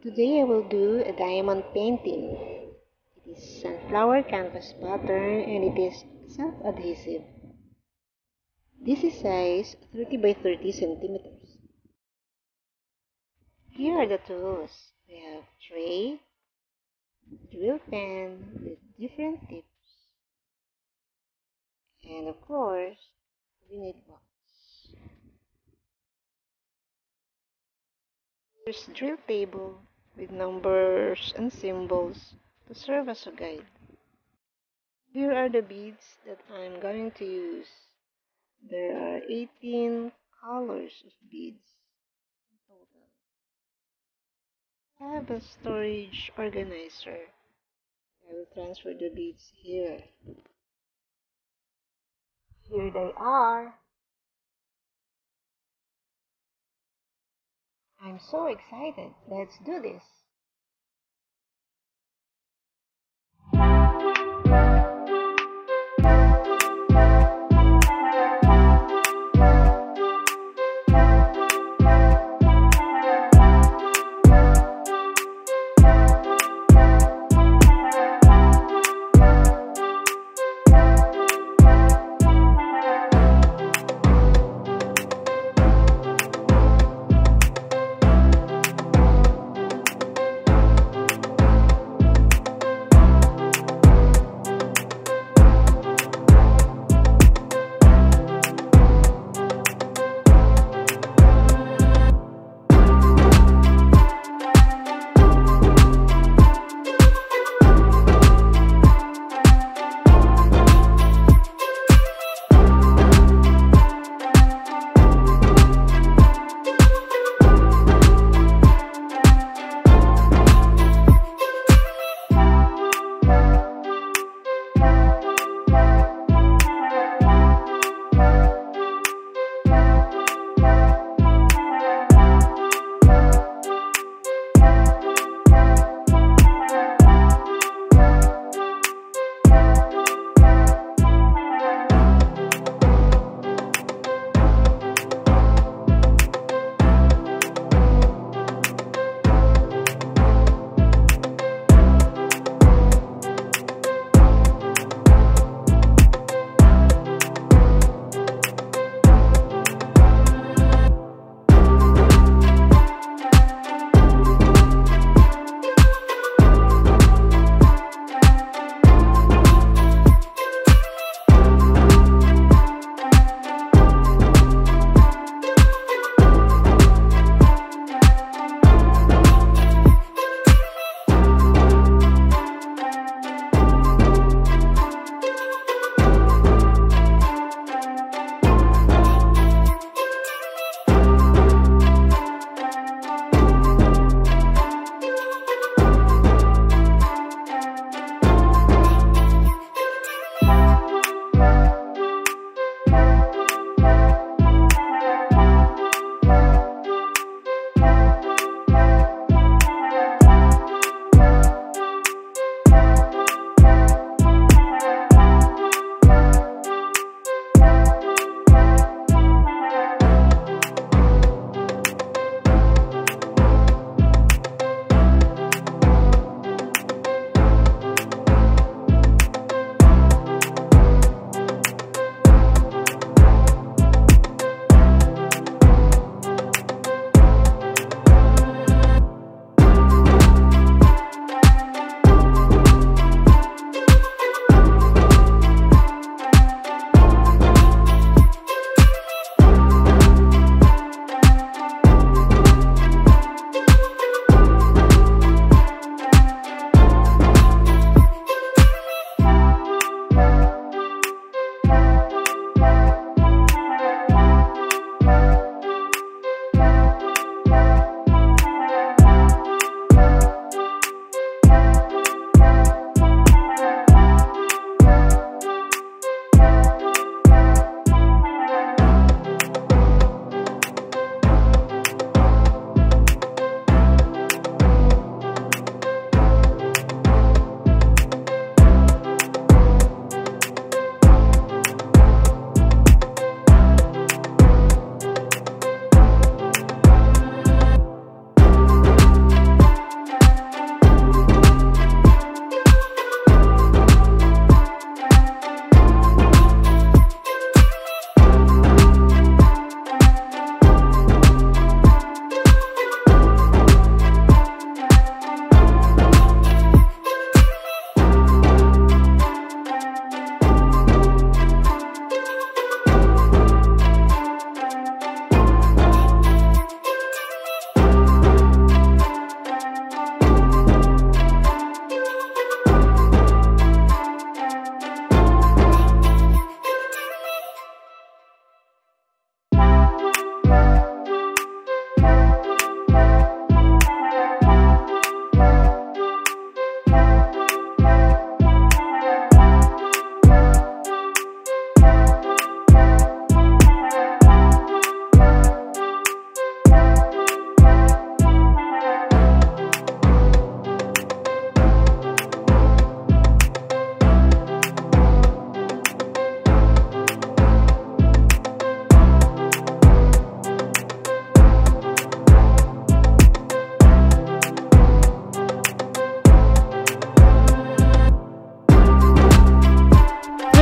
Today I will do a diamond painting. It is sunflower canvas pattern and it is self-adhesive. This is size 30 by 30 centimeters. Here are the tools. We have tray, drill pen with different tips, and of course, we need box. There's drill table with numbers and symbols to serve as a guide. Here are the beads that I'm going to use. There are 18 colors of beads in total. I have a storage organizer. I will transfer the beads here. Here they are. I'm so excited. Let's do this.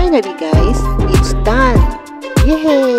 Finally guys, it's done! Yay!